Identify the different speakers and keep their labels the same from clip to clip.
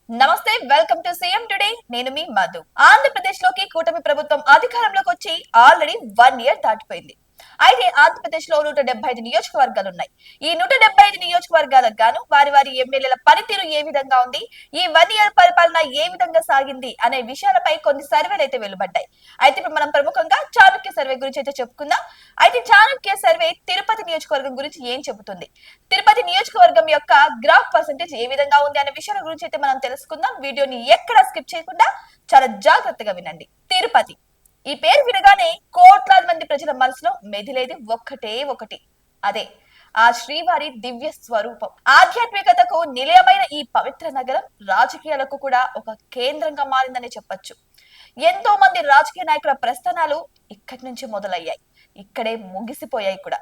Speaker 1: నమస్తే, welcome to CM today. నేను మీ మధు. ఆంధ్రప్రదేశ్ లోకి కూటమి ప్రభుత్వం అధికారంలోకి వచ్చి ఆల్రెడీ 1 ఇయర్ దాటిపోయింది. అయితే ఆంధ్రప్రదేశ్ లో 175 నియోజకవర్గాలు ఉన్నాయి. ఈ 175 నియోజకవర్గాలకు గాను వారి వారి ఎమ్మెల్యేల పనితీరు ఏ విధంగా ఉంది, ఈ 1 ఇయర్ పరిపాలన ఏ విధంగా సాగింది అనే విషయాలపై కొన్ని సర్వేలు అయితే వెలువడ్డాయి. అయితే ఇప్పుడు మనం ప్రముఖంగా చాణక్య సర్వే గురించి అయితే చెప్పుకుందాం. అయితే చాణక్య సర్వే తిరుపతి నియోజకవర్గం గురించి ఏం చెబుతుంది, తిరుపతి నియోజకవర్గం యొక్క గ్రాఫ్ పర్సెంటేజ్ ఏ విధంగా ఉంది అనే విషయాల గురించి అయితే మనం తెలుసుకుందాం. వీడియోని ఎక్కడ స్కిప్ చేయకుండా చాలా జాగ్రత్తగా వినండి. తిరుపతి ఈ పేరు వినగానే కోట్లాది మంది ప్రజల మనసులో మెదిలేది ఒక్కటే ఒకటి, అదే ఆ శ్రీవారి దివ్య స్వరూపం. ఆధ్యాత్మికతకు నిలయమైన ఈ పవిత్ర నగరం రాజకీయాలకు కూడా ఒక కేంద్రంగా మారిందని చెప్పొచ్చు. ఎంతో మంది రాజకీయ నాయకుల ప్రస్థానాలు ఇక్కడి నుంచి మొదలయ్యాయి, ఇక్కడే ముగిసిపోయాయి కూడా.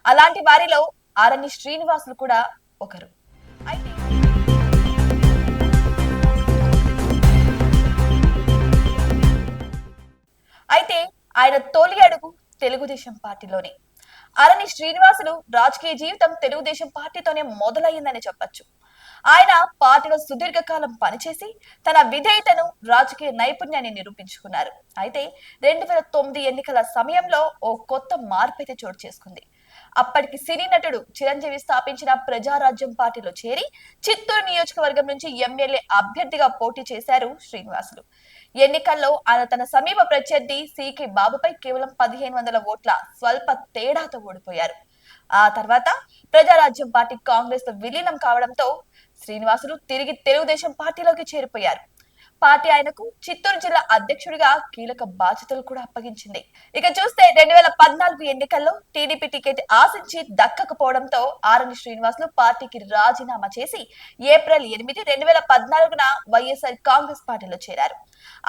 Speaker 1: అలాంటి వారిలో ఆరణి శ్రీనివాసులు కూడా ఒకరు. అయితే అయితే ఆయన తొలి అడుగు తెలుగుదేశం పార్టీలోనే. అరణి శ్రీనివాసులు రాజకీయ జీవితం తెలుగుదేశం పార్టీతోనే మొదలయ్యిందని చెప్పొచ్చు. ఆయన పార్టీలో సుదీర్ఘకాలం పనిచేసి తన విధేయతను, రాజకీయ నైపుణ్యాన్ని నిరూపించుకున్నారు. అయితే 2009 ఎన్నికల సమయంలో ఓ కొత్త మార్పు అయితే చోటు చేసుకుంది. అప్పటికి సినీ నటుడు చిరంజీవి స్థాపించిన ప్రజారాజ్యం పార్టీలో చేరి చిత్తూరు నియోజకవర్గం నుంచి ఎమ్మెల్యే అభ్యర్థిగా పోటీ చేశారు శ్రీనివాసులు. ఎన్నికల్లో ఆయన తన సమీప ప్రత్యర్థి సికే బాబుపై కేవలం 1500 ఓట్ల స్వల్ప తేడాతో ఓడిపోయారు. ఆ తర్వాత ప్రజారాజ్యం పార్టీ కాంగ్రెస్ లో విలీనం కావడంతో శ్రీనివాసులు తిరిగి తెలుగుదేశం పార్టీలోకి చేరిపోయారు. పార్టీ ఆయనకు చిత్తూరు జిల్లా అధ్యక్షుడిగా కీలక బాధ్యతలు కూడా అప్పగించింది. ఇక చూస్తే 2014 ఎన్నికల్లో టీడీపీ టికెట్ ఆశించి దక్కకపోవడంతో ఆరణి శ్రీనివాసులు పార్టీకి రాజీనామా చేసి ఏప్రిల్ 8, 2014న వైఎస్ఆర్ కాంగ్రెస్ పార్టీలో చేరారు.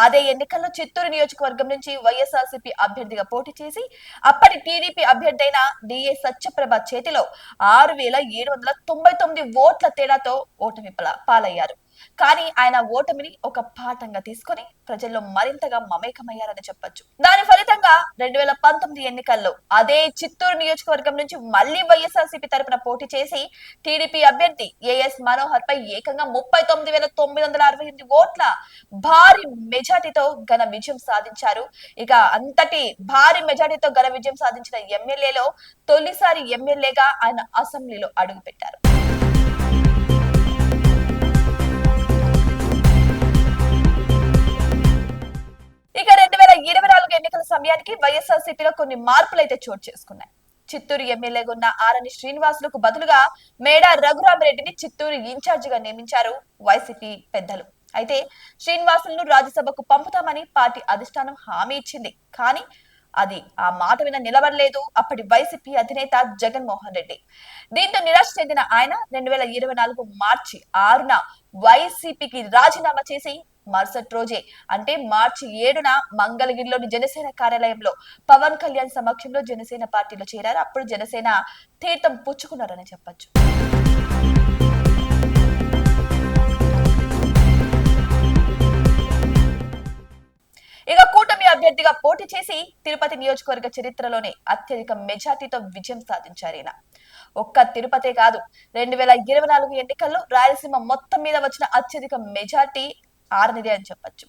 Speaker 1: అదే ఎన్నికల్లో చిత్తూరు నియోజకవర్గం నుంచి వైఎస్ఆర్సీపీ అభ్యర్థిగా పోటీ చేసి అప్పటి టీడీపీ అభ్యర్థి అయిన డిఏ సత్యప్రభ చేతిలో 6799 ఓట్ల తేడాతో ఓటమి పాలయ్యారు. కానీ ఆయన ఓటమిని ఒక పాఠంగా తీసుకొని ప్రజల్లో మరింతగా మమేకమయ్యారని చెప్పొచ్చు. దాని ఫలితంగా 2019 ఎన్నికల్లో అదే చిత్తూరు నియోజకవర్గం నుంచి మళ్లీ వైఎస్ఆర్సీపీ తరపున పోటీ చేసి టీడీపీ అభ్యర్థి ఏఎస్ మనోహర్ పై ఏకంగా 39,968 ఓట్ల భారీ మెజార్టీతో ఘన విజయం సాధించారు. ఇక అంతటి భారీ మెజార్టీతో ఘన విజయం సాధించిన ఎమ్మెల్యేలో తొలిసారి ఎమ్మెల్యేగా ఆయన అసెంబ్లీలో అడుగుపెట్టారు. ఇక 2024 ఎన్నికల సమయానికి వైఎస్ఆర్సీపీలో కొన్ని మార్పులు అయితే చోటు చేసుకున్నాయి. చిత్తూరు ఎమ్మెల్యేగా ఉన్న ఆరణి శ్రీనివాసులకు బదులుగా మేడా రఘురామిరెడ్డిని చిత్తూరు ఇన్ఛార్జిగా నియమించారు వైసీపీ పెద్దలు. అయితే శ్రీనివాసులను రాజ్యసభకు పంపుతామని పార్టీ అధిష్టానం హామీ ఇచ్చింది. కానీ అది ఆ మాట మీద నిలబడలేదు అప్పటి వైసీపీ అధినేత జగన్మోహన్ రెడ్డి. దీంతో నిరాశ చెందిన ఆయన 2024 మార్చి 6న వైసీపీకి రాజీనామా చేసి మరుసటి రోజే అంటే మార్చి 7న మంగళగిరిలోని జనసేన కార్యాలయంలో పవన్ కళ్యాణ్ సమక్షంలో జనసేన పార్టీలో చేరారు. అప్పుడు జనసేన తీర్థం పుచ్చుకున్నారని చెప్పొచ్చు. ఇక కూటమి అభ్యర్థిగా పోటీ చేసి తిరుపతి నియోజకవర్గ చరిత్రలోనే అత్యధిక మెజార్టీతో విజయం సాధించారు ఈయన. ఒక్క తిరుపతే కాదు, 2024 ఎన్నికల్లో రాయలసీమ మొత్తం మీద వచ్చిన అత్యధిక మెజార్టీ ఆరనిదే అని చెప్పొచ్చు.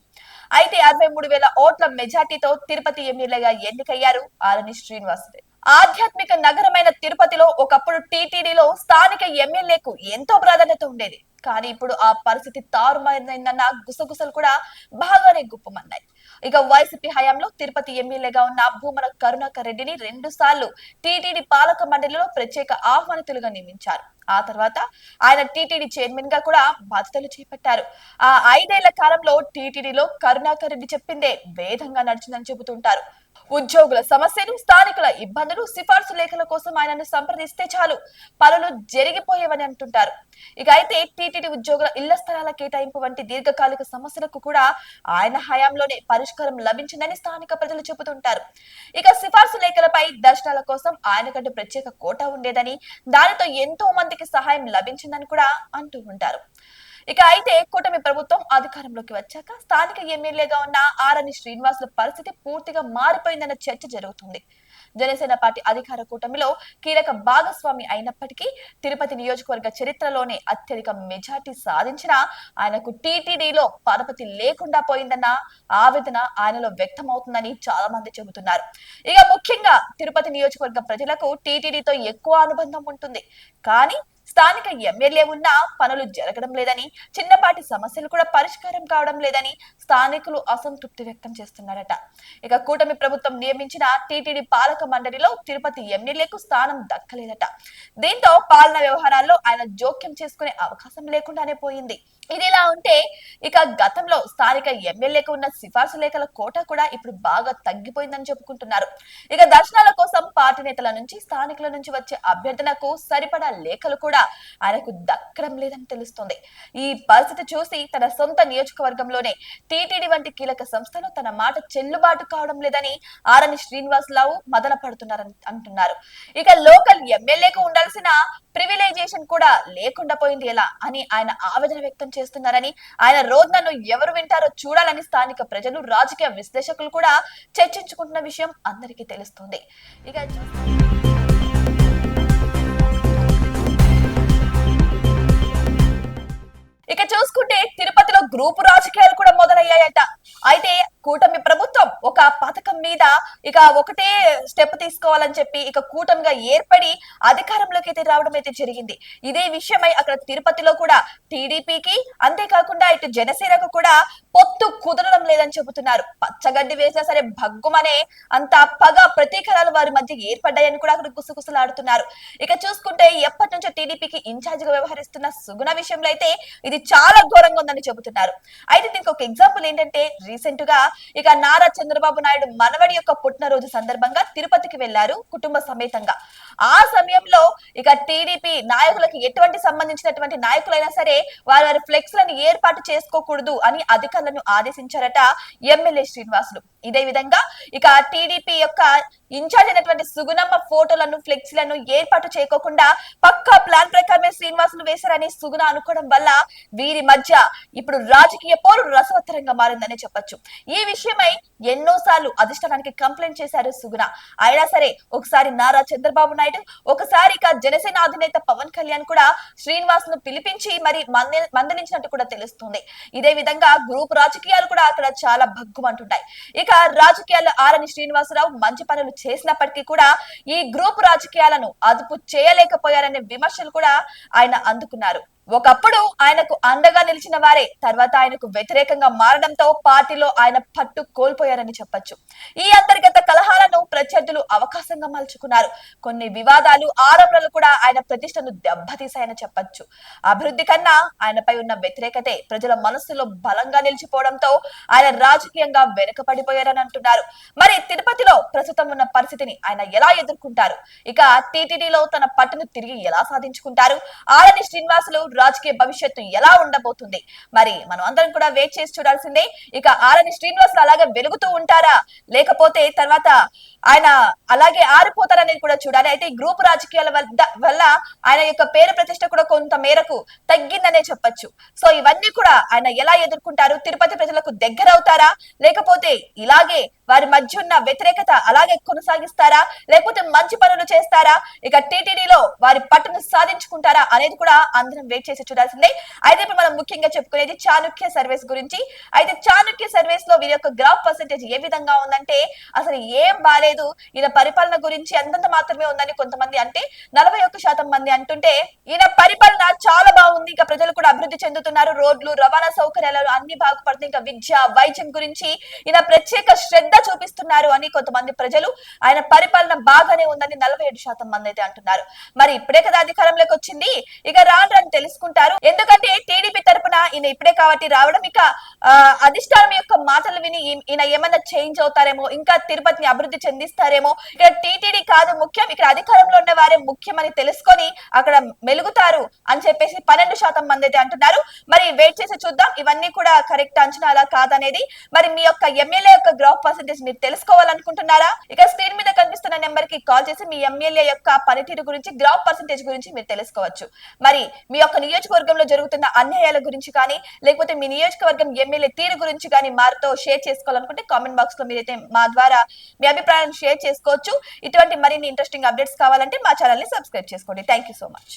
Speaker 1: అయితే 63,000 ఓట్ల మెజార్టీతో తిరుపతి ఎమ్మెల్యేగా ఎన్నికయ్యారు ఆరణి శ్రీనివాసులు. ఆధ్యాత్మిక నగరమైన తిరుపతిలో ఒకప్పుడు టీటీడీలో స్థానిక ఎమ్మెల్యేకు ఎంతో ప్రాధాన్యత ఉండేది. కానీ ఇప్పుడు ఆ పరిస్థితి తారుమారైందన్న గుసగుసలు కూడా బాగానే గుప్పమన్నాయి. ఇక వైసీపీ హయాంలో తిరుపతి ఎమ్మెల్యేగా ఉన్న భూమన కరుణాకర్ రెడ్డిని 2 సార్లు టీటీడీ పాలక మండలిలో ప్రత్యేక ఆహ్వానితులుగా నియమించారు. ఆ తర్వాత ఆయన టీటీడీ చైర్మన్ గా కూడా బాధ్యతలు చేపట్టారు. ఆ 5 ఏళ్ల కాలంలో టీటీడీలో కరుణాకర్ రెడ్డి చెప్పిందే వేదంగా నడిచిందని చెబుతుంటారు. ఉద్యోగుల సమస్యలు, స్థానికుల ఇబ్బందులు, సిఫార్సు లేఖల కోసం ఆయనను సంప్రదిస్తే చాలు పనులు జరిగిపోయేవని అంటుంటారు. ఇక అయితే టీటీడీ ఉద్యోగుల ఇళ్ల స్థలాల కేటాయింపు వంటి దీర్ఘకాలిక సమస్యలకు కూడా ఆయన హయాంలోనే పరిష్కారం లభించిందని స్థానిక ప్రజలు చెబుతుంటారు. ఇక సిఫార్సు లేఖలపై దర్శనాల కోసం ఆయనకంటూ ప్రత్యేక కోటా ఉండేదని, దానితో ఎంతో మందికి సహాయం లభించిందని కూడా అంటూ ఉంటారు. ఇక అయితే కూటమి ప్రభుత్వం అధికారంలోకి వచ్చాక స్థానిక ఎమ్మెల్యేగా ఉన్న ఆరణి శ్రీనివాసుల పరిస్థితి పూర్తిగా మారిపోయిందన్న చర్చ జరుగుతుంది. జనసేన పార్టీ అధికార కూటమిలో కీలక భాగస్వామి అయినప్పటికీ తిరుపతి నియోజకవర్గ చరిత్రలోనే అత్యధిక మెజార్టీ సాధించిన ఆయనకు టీటీడీలో పరపతి లేకుండా పోయిందన్న ఆవేదన ఆయనలో వ్యక్తమవుతుందని చాలా మంది చెబుతున్నారు. ఇక ముఖ్యంగా తిరుపతి నియోజకవర్గ ప్రజలకు టీటీడీతో ఎక్కువ అనుబంధం ఉంటుంది. కానీ స్థానిక ఎమ్మెల్యే ఉన్నా పనులు జరగడం లేదని, చిన్నపాటి సమస్యలు కూడా పరిష్కారం కావడం లేదని స్థానికులు అసంతృప్తి వ్యక్తం చేస్తున్నారట. ఇక కూటమి ప్రభుత్వం నియమించిన టీటీడీ పాలక మండలిలో తిరుపతి ఎమ్మెల్యేకు స్థానం దక్కలేదట. దీంతో పాలన వ్యవహారాల్లో ఆయన జోక్యం చేసుకునే అవకాశం లేకుండానే పోయింది. ఇదిలా ఉంటే ఇక గతంలో స్థానిక ఎమ్మెల్యేకు ఉన్న సిఫార్సు లేఖల కోట కూడా ఇప్పుడు బాగా తగ్గిపోయిందని చెప్పుకుంటున్నారు. ఇక దర్శనాల కోసం పార్టీ నేతల నుంచి స్థానికుల నుంచి వచ్చే అభ్యర్థనకు సరిపడా లేఖలు కూడా ఆయనకు దక్కడం లేదని తెలుస్తుంది. ఈ పరిస్థితి చూసి తన సొంత నియోజకవర్గంలోనే టీటీడీ వంటి కీలక సంస్థలు తన మాట చెల్లుబాటు కావడం లేదని ఆరణి శ్రీనివాసరావు మదన పడుతున్నారని అంటున్నారు. ఇక లోకల్ ఎమ్మెల్యేకు ఉండాల్సిన ప్రివిలైజేషన్ కూడా లేకుండా పోయింది ఎలా అని ఆయన ఆవేదన వ్యక్తం చేస్తున్నారని, ఆయన రోదనను ఎవరు వింటారో చూడాలని స్థానిక ప్రజలు, రాజకీయ విశ్లేషకులు కూడా చర్చించుకుంటున్న విషయం అందరికీ తెలుస్తుంది. ఇక చూసుకుంటే తిరుపతిలో గ్రూపు రాజకీయాలు కూడా మొదలయ్యాయట. అయితే కూటమి ప్రభుత్వం ఒక పథకం మీద ఇక ఒకటే స్టెప్ తీసుకోవాలని చెప్పి ఇక కూటమిగా ఏర్పడి అధికారంలోకి అయితే రావడం అయితే జరిగింది. ఇదే విషయమై అక్కడ తిరుపతిలో కూడా టీడీపీకి అంతేకాకుండా ఇటు జనసేనకు కూడా పొత్తు కుదరడం లేదని చెబుతున్నారు. పచ్చగడ్డి వేసినా సరే భగ్గుమనే అంత పగ ప్రతీకారాలు వారి మధ్య ఏర్పడ్డాయని కూడా అక్కడ గుసగుసలాడుతున్నారు. ఇక చూసుకుంటే ఎప్పటి నుంచో టీడీపీకి ఇన్ఛార్జ్ గా వ్యవహరిస్తున్న సుగుణ విషయంలో అయితే ఇది చాలా ఘోరంగా ఉందని చెబుతున్నారు. అయితే దీనికి ఒక ఎగ్జాంపుల్ ఏంటంటే రీసెంట్ గా ఇక నారా చంద్రబాబు నాయుడు మనవడి యొక్క పుట్టినరోజు సందర్భంగా తిరుపతికి వెళ్లారు కుటుంబ సమేతంగా. ఆ సమయంలో ఇక టీడీపీ నాయకులకి ఎటువంటి సంబంధించినటువంటి నాయకులైనా సరే వారి ఫ్లెక్స్ లను ఏర్పాటు చేసుకోకూడదు అని అధికారులను ఆదేశించారట ఎమ్మెల్యే శ్రీనివాసులు. ఇదే విధంగా ఇక టీడీపీ యొక్క ఇన్ఛార్జ్ అయినటువంటి సుగుణమ్మ ఫోటోలను, ఫ్లెక్సీలను ఏర్పాటు చేయకోకుండా పక్కా ప్లాన్ ప్రకారమే శ్రీనివాసులు వేశారని సుగుణ అనుకోవడం వల్ల వీరి మధ్య ఇప్పుడు రాజకీయ పోరు రసవత్తరంగా మారిందని చెప్పొచ్చు. ఈ విషయమై ఎన్నోసార్లు అధిష్టానానికి కంప్లైంట్ చేశారు సుగుణ. అయినా సరే ఒకసారి నారా చంద్రబాబు నాయుడు, ఒకసారి ఇక జనసేన అధినేత పవన్ కళ్యాణ్ కూడా శ్రీనివాస్ ను పిలిపించి మరి మందలించినట్టు కూడా తెలుస్తుంది. ఇదే విధంగా గ్రూప్ రాజకీయాలు కూడా అక్కడ చాలా భగ్గుమంటున్నాయి. ఇక రాజకీయాల్లో ఆరణి శ్రీనివాసరావు మంచి పనులు చేసినప్పటికీ కూడా ఈ గ్రూప్ రాజకీయాలను అదుపు చేయలేకపోయారనే విమర్శలు కూడా ఆయన అందుకున్నారు. ఒకప్పుడు ఆయనకు అండగా నిలిచిన వారే తర్వాత ఆయనకు వ్యతిరేకంగా మారడంతో పార్టీలో ఆయన పట్టు కోల్పోయారని చెప్పొచ్చు. ఈ అంతర్గత కలహాలను ప్రత్యర్థులు అవకాశంగా మలుచుకున్నారు. కొన్ని వివాదాలు, ఆరోపణలు కూడా ఆయన ప్రతిష్టను దెబ్బతీశాయని చెప్పొచ్చు. అభివృద్ధి కన్నా ఆయనపై ఉన్న వ్యతిరేకతే ప్రజల మనస్సులో బలంగా నిలిచిపోవడంతో ఆయన రాజకీయంగా వెనుకపడిపోయారని అంటున్నారు. మరి తిరుపతిలో ప్రస్తుతం ఉన్న పరిస్థితిని ఆయన ఎలా ఎదుర్కొంటారు? ఇక టీటీడీలో తన పట్టును తిరిగి ఎలా సాధించుకుంటారు? ఆరణి శ్రీనివాసులు రాజకీయ భవిష్యత్తు ఎలా ఉండబోతుంది? మరి మనం అందరం కూడా వెయిట్ చేసి చూడాల్సిందే. ఇక ఆరణి శ్రీనివాసులు అలాగే వెలుగుతూ ఉంటారా, లేకపోతే తర్వాత ఆయన అలాగే ఆరిపోతారనేది కూడా చూడాలి. అయితే ఈ గ్రూప్ రాజకీయాల వల్ల ఆయన యొక్క పేరు ప్రతిష్ట కూడా కొంత మేరకు తగ్గిందనే చెప్పొచ్చు. సో ఇవన్నీ కూడా ఆయన ఎలా ఎదుర్కొంటారు? తిరుపతి ప్రజలకు దగ్గర అవుతారా, లేకపోతే ఇలాగే వారి మధ్య ఉన్న వ్యతిరేకత అలాగే కొనసాగిస్తారా, లేకపోతే మంచి పనులు చేస్తారా, ఇక టీటీడీలో వారి పట్టును సాధించుకుంటారా అనేది కూడా అందరం వెయిట్ చేసి చూడాల్సిందే. అయితే ఇప్పుడు మనం ముఖ్యంగా చెప్పుకునేది చాణుక్య సర్వేస్ గురించి. అయితే చాణుక్య సర్వేస్ లో వీరి యొక్క గ్రాఫ్ పర్సెంటేజ్ ఏ విధంగా ఉందంటే అసలు ఏం బాలేదు, ఈయన పరిపాలన గురించి అంతంత మాత్రమే ఉందని కొంతమంది అంటే 41% మంది అంటుంటే ఈయన పరిపాలన చాలా బాగుంది, ఇంకా ప్రజలు కూడా అభివృద్ధి చెందుతున్నారు, రోడ్లు, రవాణా సౌకర్యాలు అన్ని బాగుపడుతుంది, ఇంకా విద్య, వైద్యం గురించి ఈయన ప్రత్యేక శ్రద్ధ చూపిస్తున్నారు అని కొంతమంది ప్రజలు, ఆయన పరిపాలన బాగానే ఉందని 47% మంది అయితే అంటున్నారు. మరి ఇప్పుడే కదా అధికారంలోకి వచ్చింది, ఇక రాను తెలుసుకుంటారు. ఎందుకంటే టీడీపీ తరపున ఈయన ఇప్పుడే కాబట్టి రావడం, ఇక అధిష్టానం యొక్క మాటలు విని ఈయన ఏమన్నా చేంజ్ అవుతారేమో, ఇంకా తిరుపతిని అభివృద్ధి చెందిస్తారేమో, ఇక టీటీడీ కాదు ముఖ్యం, ఇక్కడ అధికారంలో ఉన్న వారే ముఖ్యమని తెలుసుకొని అక్కడ మెలుగుతారు అని చెప్పేసి 12% మంది అయితే అంటున్నారు. మరి వెయిట్ చేసి చూద్దాం ఇవన్నీ కూడా కరెక్ట్ అంచనాలా కాదనేది. మరి మీ యొక్క ఎమ్మెల్యే యొక్క గ్రాఫ్ పర్సెంటేజ్ మీరు తెలుసుకోవాలనుకుంటున్నారా? ఇక స్క్రీన్ మీద కనిపిస్తున్న నెంబర్ కి కాల్ చేసి మీ ఎమ్మెల్యే యొక్క పనితీరు గురించి, గ్రాఫ్ పర్సెంటేజ్ గురించి మీరు తెలుసుకోవచ్చు. మరి మీ యొక్క నియోజకవర్గంలో జరుగుతున్న అన్యాయాల గురించి గురించి కానీ లేకపోతే మీ నియోజకవర్గం ఎమ్మెల్యే తీరు గురించి కానీ మాతో షేర్ చేసుకోవాలనుకుంటే కామెంట్ బాక్స్ లో మీరైతే మా ద్వారా మీ అభిప్రాయాన్ని షేర్ చేసుకోవచ్చు. ఇటువంటి మరిన్ని ఇంట్రెస్టింగ్ అప్డేట్స్ కావాలంటే మా ఛానల్ ని సబ్స్క్రైబ్ చేసుకోండి. Thank you so much.